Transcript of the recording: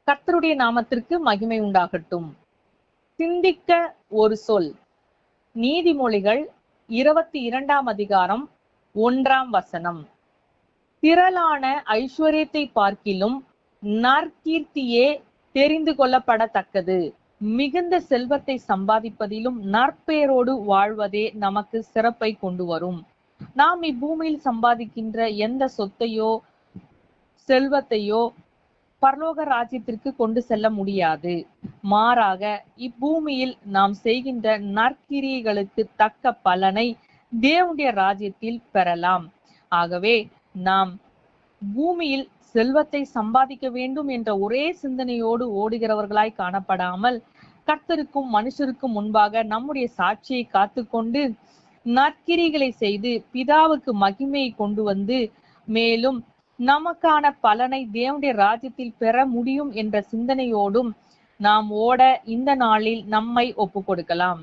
கர்த்தருடைய நாமத்திற்கு மகிமை உண்டாகட்டும். சிந்திக்க ஒரு சொல். நீதிமொழிகள் 22ஆம் அதிகாரம் 1ஆம் வசனம். திரளான ஐஸ்வர்யத்தை பார்க்கிலும் நற்கீர்த்தியே தெரிந்து கொள்ளப்படத்தக்கது. மிகுந்த செல்வத்தை சம்பாதிப்பதிலும் நற்பெயரோடு வாழ்வதே நமக்கு சிறப்பை கொண்டு வரும். நாம் இப்பூமியில் சம்பாதிக்கின்ற எந்த சொத்தையோ செல்வத்தையோ பரலோக ராஜ்யத்திற்கு கொண்டு செல்ல முடியாது. மாறாக இப்பூமியில் நாம் செய்கின்ற நற்கிரியைகளுக்கு தக்க பலனை தேவனுடைய ராஜ்யத்தில் பெறலாம். ஆகவே நாம் பூமியில் செல்வத்தை சம்பாதிக்க வேண்டும் என்ற ஒரே சிந்தனையோடு ஓடுகிறவர்களாய் காணப்படாமல், கர்த்தருக்கும் மனுஷருக்கும் முன்பாக நம்முடைய சாட்சியை காத்துக்கொண்டு நற்கிரிகளை செய்து பிதாவுக்கு மகிமையை கொண்டு வந்து, மேலும் நமக்கான பலனை தேவனுடைய ராஜ்யத்தில் பெற முடியும் என்ற சிந்தனையோடும் நாம் ஓட இந்த நாளில் நம்மை ஒப்பு கொடுக்கலாம்.